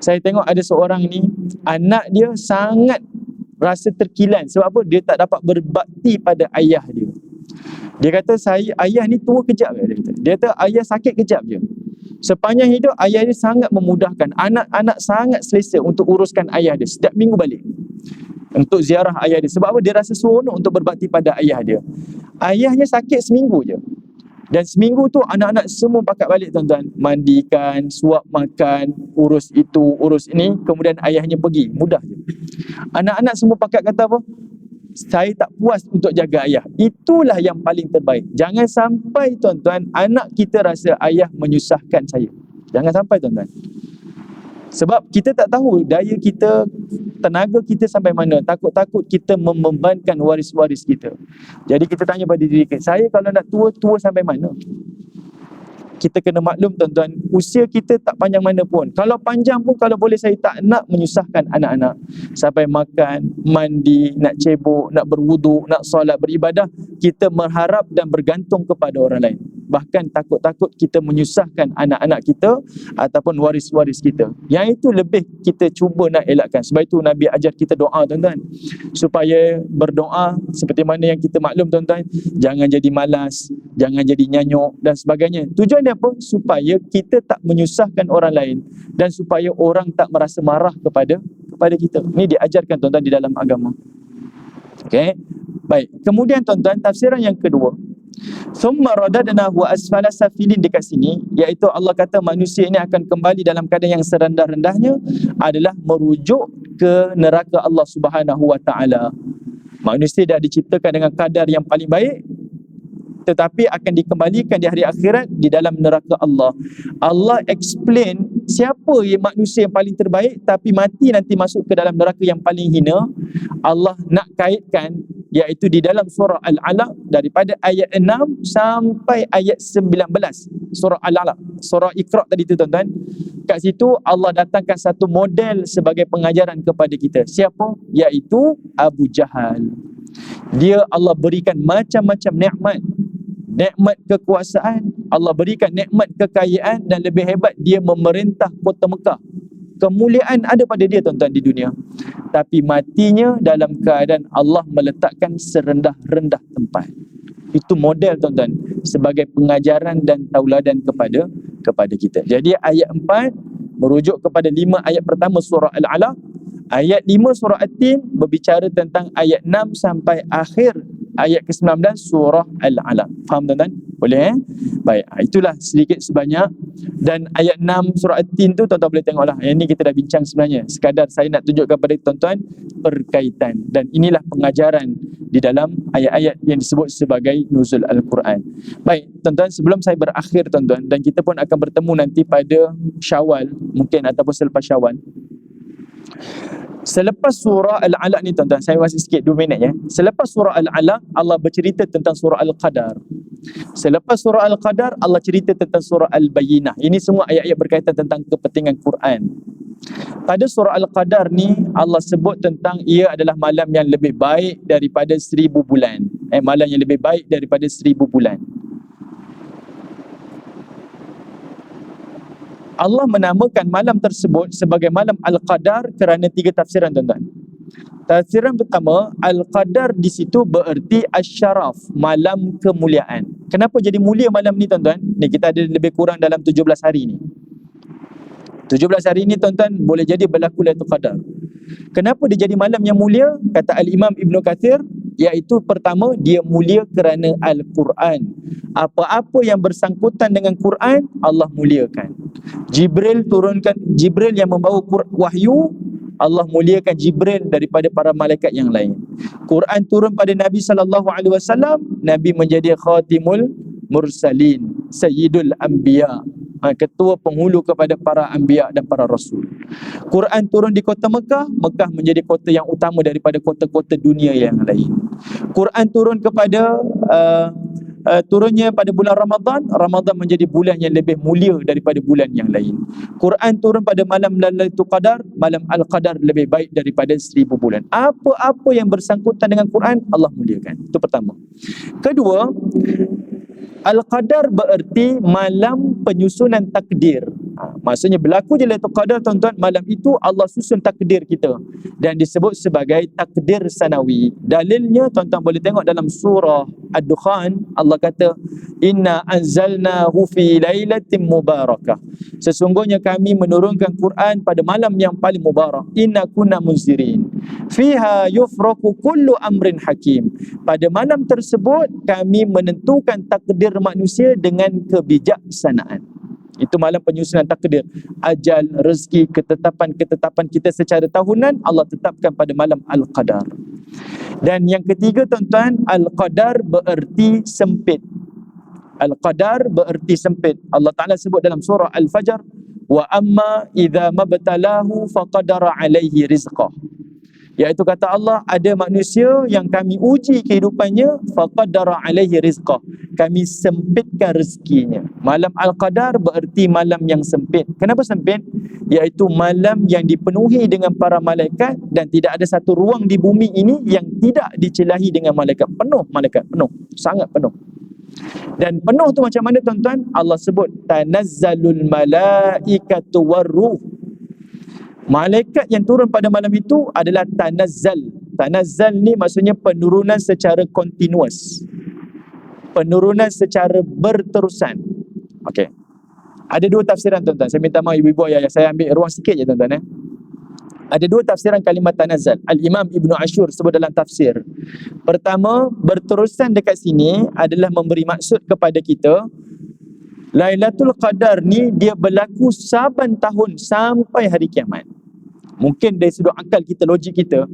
A: Saya tengok ada seorang ni, anak dia sangat rasa terkilan. Sebab apa? Dia tak dapat berbakti pada ayah dia. Dia kata, ayah ni tua kejap. Dia kata ayah sakit kejap je. Sepanjang hidup ayah dia sangat memudahkan. Anak-anak sangat selesa untuk uruskan ayah dia. Setiap minggu balik untuk ziarah ayah dia. Sebab apa? Dia rasa seronok untuk berbakti pada ayah dia. Ayahnya sakit seminggu je. Dan seminggu tu anak-anak semua pakat balik tuan-tuan. Mandikan, suap makan, urus itu, urus ini. Kemudian ayahnya pergi. Mudah je. Anak-anak semua pakat kata apa? Saya tak puas untuk jaga ayah. Itulah yang paling terbaik. Jangan sampai tuan-tuan, anak kita rasa ayah menyusahkan saya. Jangan sampai tuan-tuan. Sebab kita tak tahu daya kita, tenaga kita sampai mana. Takut-takut kita membebankan waris-waris kita. Jadi kita tanya pada diri kita, saya kalau nak tua sampai mana? Kita kena maklum tuan-tuan, usia kita tak panjang mana pun. Kalau panjang pun, kalau boleh saya tak nak menyusahkan anak-anak. Sampai makan, mandi, nak cebok, nak berwuduk, nak solat, beribadah, kita berharap dan bergantung kepada orang lain. Bahkan takut-takut kita menyusahkan anak-anak kita ataupun waris-waris kita. Yang itu lebih kita cuba nak elakkan. Sebab itu Nabi ajar kita doa tuan-tuan. Supaya berdoa seperti mana yang kita maklum tuan-tuan. Jangan jadi malas, jangan jadi nyanyuk dan sebagainya. Tujuan dia apa? Supaya kita tak menyusahkan orang lain dan supaya orang tak merasa marah kepada kepada kita. Ini diajarkan tuan-tuan di dalam agama. Okey. Baik. Kemudian tuan-tuan, tafsiran yang kedua, thumma radadnahu asfala safilin, dekat sini iaitu Allah kata manusia ini akan kembali dalam keadaan yang serendah-rendahnya, adalah merujuk ke neraka Allah Subhanahu wa taala. Manusia dah diciptakan dengan kadar yang paling baik, tetapi akan dikembalikan di hari akhirat di dalam neraka Allah. Allah explain siapa yang manusia yang paling terbaik tapi mati nanti masuk ke dalam neraka yang paling hina. Allah nak kaitkan iaitu di dalam surah Al-Alaq daripada ayat 6 sampai ayat 19. Surah Al-Alaq, surah Iqra tadi tu tuan-tuan. Kat situ Allah datangkan satu model sebagai pengajaran kepada kita. Siapa? Iaitu Abu Jahal. Dia Allah berikan macam-macam nikmat. Nikmat kekuasaan, Allah berikan nikmat kekayaan, dan lebih hebat dia memerintah kota Mekah. Kemuliaan ada pada dia tuan-tuan di dunia. Tapi matinya dalam keadaan Allah meletakkan serendah-rendah tempat. Itu model tuan-tuan sebagai pengajaran dan tauladan kepada kita. Jadi ayat 4 merujuk kepada 5 ayat pertama surah Al-Alaq. Ayat 5 surah At-Tin berbicara tentang ayat 6 sampai akhir ayat ke-19 surah Al-Alaq. Faham tuan-tuan? Boleh Baik, itulah sedikit sebanyak. Dan ayat 6 surah At-Tin tu tuan-tuan boleh tengoklah. Yang ni kita dah bincang sebenarnya. Sekadar saya nak tunjukkan kepada tuan-tuan perkaitan. Dan inilah pengajaran di dalam ayat-ayat yang disebut sebagai nuzul Al-Quran. Baik, tuan-tuan, sebelum saya berakhir tuan-tuan, dan kita pun akan bertemu nanti pada Syawal mungkin ataupun selepas Syawal. Selepas surah Al-Alaq ni tuan-tuan, saya masih sikit 2 minit ya. Selepas surah Al-Alaq, Allah bercerita tentang surah Al-Qadar. Selepas surah Al-Qadar, Allah cerita tentang surah Al-Bayyinah. Ini semua ayat-ayat berkaitan tentang kepentingan Quran. Pada surah Al-Qadar ni, Allah sebut tentang ia adalah malam yang lebih baik daripada 1000 bulan. Malam yang lebih baik daripada 1000 bulan. Allah menamakan malam tersebut sebagai malam Al-Qadar kerana 3 tafsiran tuan-tuan. Tafsiran pertama, Al-Qadar di situ bererti Asy-Syaraf, malam kemuliaan. Kenapa jadi mulia malam ni tuan-tuan? Ni kita ada lebih kurang dalam 17 hari ni. 17 hari ni tuan-tuan boleh jadi berlaku Lailatul Qadar. Kenapa dia jadi malam yang mulia? Kata Al-Imam Ibn Kathir, iaitu pertama, dia mulia kerana Al-Quran. Apa-apa yang bersangkutan dengan Quran, Allah muliakan. Jibril yang membawa wahyu, Allah muliakan Jibril daripada para malaikat yang lain. Quran turun pada Nabi SAW, Nabi menjadi khatimul mursalin, sayyidul anbiya, ketua penghulu kepada para anbiya dan para rasul. Quran turun di kota Mekah, Mekah menjadi kota yang utama daripada kota-kota dunia yang lain. Quran turun kepada turunnya pada bulan Ramadan, Ramadan menjadi bulan yang lebih mulia daripada bulan yang lain. Quran turun pada malam Lailatul Qadar, malam Al-Qadar lebih baik daripada 1000 bulan. Apa-apa yang bersangkutan dengan Quran, Allah muliakan. Itu pertama. Kedua, Al-Qadar bererti malam penyusunan takdir. Maksudnya berlaku je Lailatul Qadar tuan-tuan, malam itu Allah susun takdir kita dan disebut sebagai takdir sanawi. Dalilnya tuan-tuan boleh tengok dalam surah Ad-Dukhan, Allah kata inna anzalnahu fi lailatin mubarakah. Sesungguhnya kami menurunkan Quran pada malam yang paling mubarak. Inna kunna munzirin fiha yufraku kullu amrin hakim. Pada malam tersebut kami menentukan takdir manusia dengan kebijaksanaan. Itu malam penyusunan takdir, ajal, rezeki, ketetapan kita secara tahunan Allah tetapkan pada malam Al-Qadar. Dan yang ketiga tuan-tuan, Al-Qadar bererti sempit. Al-Qadar bererti sempit. Allah Ta'ala sebut dalam surah Al-Fajr, wa amma idza mabtalahu faqadara alaihi rizqah. Iaitu kata Allah, ada manusia yang kami uji kehidupannya, faqadara alaihi rizqah, kami sempitkan rezekinya. Malam Al-Qadar bererti malam yang sempit. Kenapa sempit? Iaitu malam yang dipenuhi dengan para malaikat dan tidak ada satu ruang di bumi ini yang tidak dicelahi dengan malaikat. Penuh malaikat, penuh, sangat penuh. Dan penuh tu macam mana tuan-tuan? Allah sebut tanazzalul malaikatu warruh. Malaikat yang turun pada malam itu adalah tanazzal. Tanazzal ni maksudnya penurunan secara continuous, penurunan secara berterusan. Okey. Ada 2 tafsiran tuan-tuan. Saya minta maaf ibu-ibu ayah, saya ambil ruang sikit je tuan-tuan. Ada dua tafsiran kalimat tanazzal. Al-Imam Ibn Ashur sebut dalam tafsir. Pertama, berterusan dekat sini adalah memberi maksud kepada kita, Lailatul Qadar ni dia berlaku saban tahun sampai hari kiamat. Mungkin dari sudut akal kita, logik kita,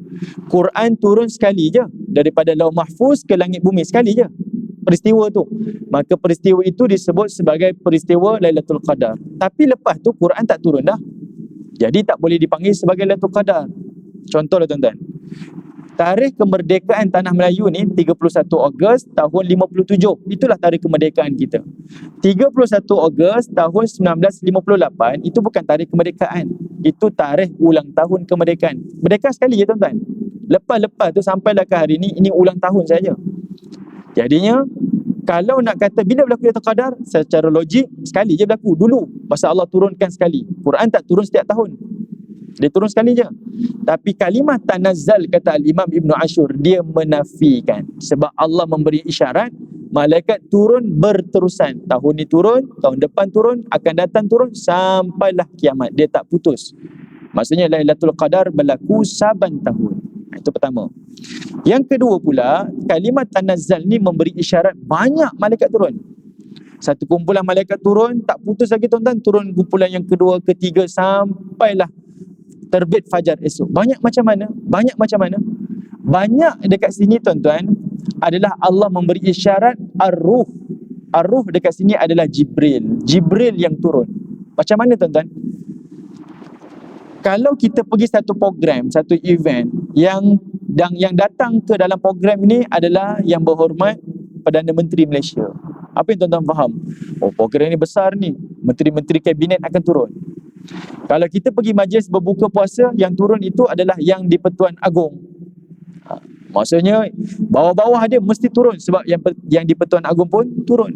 A: Quran turun sekali je daripada Lauh Mahfuz ke langit bumi, sekali je peristiwa tu. Maka peristiwa itu disebut sebagai peristiwa Lailatul Qadar. Tapi lepas tu Quran tak turun dah. Jadi tak boleh dipanggil sebagai Lailatul Qadar. Contohlah tuan-tuan, tarikh kemerdekaan Tanah Melayu ni 31 Ogos tahun 57. Itulah tarikh kemerdekaan kita. 31 Ogos tahun 1958 itu bukan tarikh kemerdekaan. Itu tarikh ulang tahun kemerdekaan. Merdeka sekali je tuan-tuan. Lepas-lepas tu sampailah ke hari ni, ini ulang tahun saja. Jadinya kalau nak kata bila berlaku Lailatul Qadar, secara logik sekali je berlaku dulu. Masa Allah turunkan sekali. Quran tak turun setiap tahun. Dia turun sekali je. Tapi kalimah tanazzal, kata Al-Imam Ibn Ashur, dia menafikan. Sebab Allah memberi isyarat, malaikat turun berterusan. Tahun ni turun, tahun depan turun, akan datang turun, sampailah kiamat. Dia tak putus. Maksudnya Lailatul Qadar berlaku saban tahun. Itu pertama. Yang kedua pula, kalimat tanazzal ni memberi isyarat banyak malaikat turun. Satu kumpulan malaikat turun, tak putus lagi tuan-tuan. Turun kumpulan yang kedua, ketiga, sampailah terbit fajar esok. Banyak macam mana? Banyak macam mana? Banyak dekat sini tuan-tuan adalah Allah memberi isyarat ar-ruh. Ar-ruh dekat sini adalah Jibril. Jibril yang turun. Macam mana tuan-tuan? Kalau kita pergi satu program, satu event yang datang ke dalam program ini adalah yang berhormat Perdana Menteri Malaysia. Apa yang tuan-tuan faham? Oh, program ni besar ni. Menteri-menteri kabinet akan turun. Kalau kita pergi majlis berbuka puasa, yang turun itu adalah yang di-Pertuan Agong. Maksudnya bawah-bawah dia mesti turun sebab yang di-Pertuan Agong pun turun.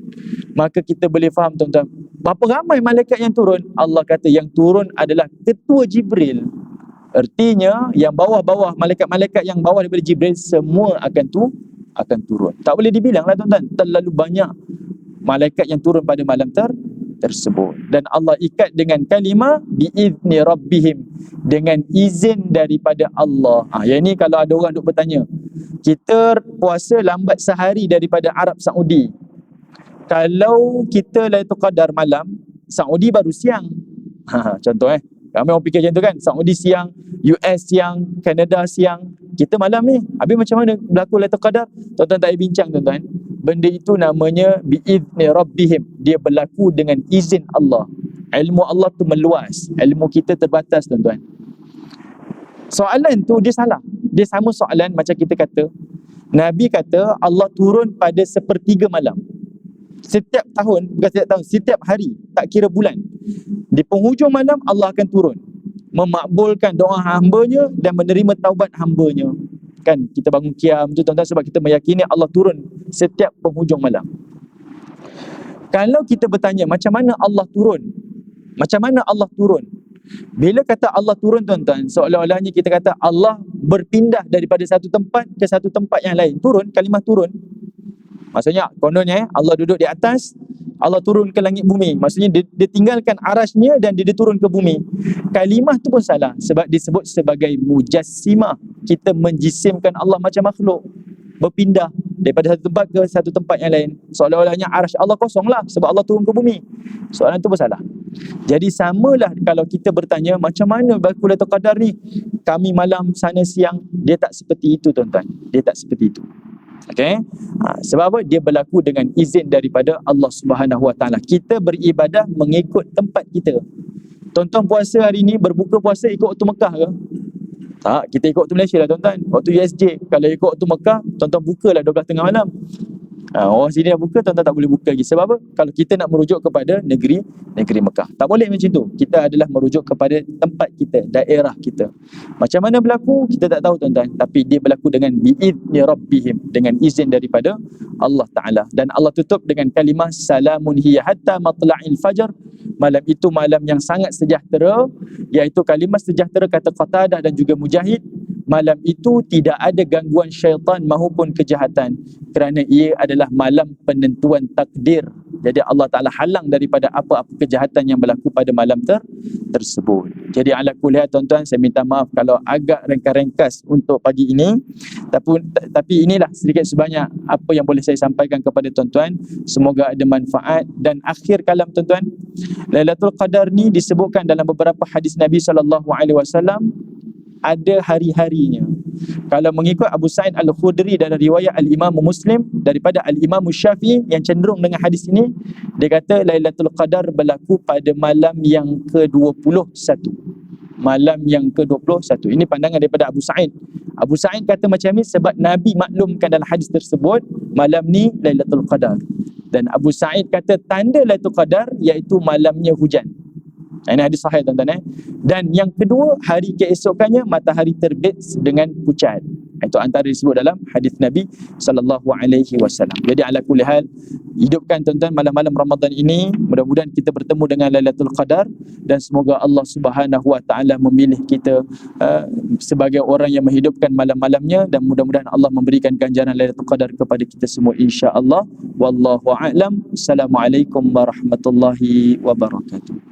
A: Maka kita boleh faham tuan-tuan, berapa ramai malaikat yang turun. Allah kata yang turun adalah Ketua Jibril. Artinya yang bawah-bawah, malaikat-malaikat yang bawah daripada Jibril semua akan turun. Tak boleh dibilang lah tuan-tuan, terlalu banyak malaikat yang turun pada malam tersebut. Dan Allah ikat dengan kalimah biizni rabbihim, dengan izin daripada Allah. Yang ni kalau ada orang duk bertanya, kita puasa lambat sehari daripada Arab Saudi. Kalau kita Lailatul Qadar malam, Saudi baru siang. Contoh ramai orang fikir macam tu kan, Saudi siang, US siang, Kanada siang, kita malam ni. Habis macam mana berlaku Lailatul Qadar? Tuan-tuan tak payah bincang tuan-tuan. Benda itu namanya biizni rabbihim. Dia berlaku dengan izin Allah. Ilmu Allah tu meluas, ilmu kita terbatas tuan-tuan. Soalan tu dia salah. Dia sama soalan macam kita kata, Nabi kata Allah turun pada sepertiga malam. Setiap tahun, bukan setiap tahun, setiap hari, tak kira bulan. Di penghujung malam Allah akan turun, memakbulkan doa hambanya dan menerima taubat hambanya. Kan kita bangun qiyam tu tuan-tuan sebab kita meyakini Allah turun setiap penghujung malam. Kalau kita bertanya macam mana Allah turun? Macam mana Allah turun? Bila kata Allah turun tuan-tuan, seolah-olahnya kita kata Allah berpindah daripada satu tempat ke satu tempat yang lain. Turun, kalimah turun. Maksudnya kononnya Allah duduk di atas, Allah turun ke langit bumi. Maksudnya dia tinggalkan arasnya dan dia turun ke bumi. Kalimah tu pun salah sebab disebut sebagai mujassimah. Kita menjisimkan Allah macam makhluk, berpindah daripada satu tempat ke satu tempat yang lain. Seolah-olahnya arasy Allah kosong lah sebab Allah turun ke bumi. Soalan tu pun salah. Jadi samalah kalau kita bertanya macam mana berlaku Lailatul Qadar ni, kami malam sana siang. Dia tak seperti itu tuan-tuan. Dia tak seperti itu. Okey. Sebab apa? Dia berlaku dengan izin daripada Allah Subhanahu Wa Taala. Kita beribadah mengikut tempat kita. Tuan-tuan puasa hari ni, berbuka puasa ikut waktu Mekah ke? Tak, kita ikut waktu Malaysia lah tuan-tuan. Waktu USJ. Kalau ikut waktu Mekah, tuan-tuan bukalah 12 tengah malam. Orang sini dah buka, tuan-tuan tak boleh buka lagi. Sebab apa? Kalau kita nak merujuk kepada negeri Mekah, tak boleh macam tu. Kita adalah merujuk kepada tempat kita, daerah kita. Macam mana berlaku, kita tak tahu tuan-tuan. Tapi dia berlaku dengan bi'izni rabbihim, dengan izin daripada Allah Ta'ala. Dan Allah tutup dengan kalimah salamun hiya hatta matla'il fajar. Malam itu malam yang sangat sejahtera, iaitu kalimah sejahtera kata Qatadah dan juga Mujahid. Malam itu tidak ada gangguan syaitan maupun kejahatan, kerana ia adalah malam penentuan takdir. Jadi Allah Ta'ala halang daripada apa-apa kejahatan yang berlaku pada malam tersebut. Jadi ala kulli hal tuan-tuan, saya minta maaf kalau agak ringkas untuk pagi ini. Tapi inilah sedikit sebanyak apa yang boleh saya sampaikan kepada tuan-tuan. Semoga ada manfaat. Dan akhir kalam tuan-tuan, Lailatul Qadar ni disebutkan dalam beberapa hadis Nabi SAW ada hari-harinya. Kalau mengikut Abu Sa'id Al-Khudri dan riwayat Al-Imam Muslim daripada Al-Imam Syafi'i yang cenderung dengan hadis ini, dia kata Lailatul Qadar berlaku pada malam yang ke-21. Malam yang ke-21. Ini pandangan daripada Abu Sa'id. Abu Sa'id kata macam ni sebab Nabi maklumkan dalam hadis tersebut malam ni Lailatul Qadar. Dan Abu Sa'id kata tanda Lailatul Qadar iaitu malamnya hujan. Ini hadis sahih tuan-tuan. Dan yang kedua, hari keesokannya matahari terbit dengan pucat. Itu antara disebut dalam hadis Nabi SAW. Jadi ala kulli hal, hidupkan tuan-tuan malam-malam Ramadan ini. Mudah-mudahan kita bertemu dengan Lailatul Qadar dan semoga Allah Subhanahu Wa Taala memilih kita sebagai orang yang menghidupkan malam-malamnya, dan mudah-mudahan Allah memberikan ganjaran Lailatul Qadar kepada kita semua insya-Allah. Wallahu a'lam. Assalamualaikum warahmatullahi wabarakatuh.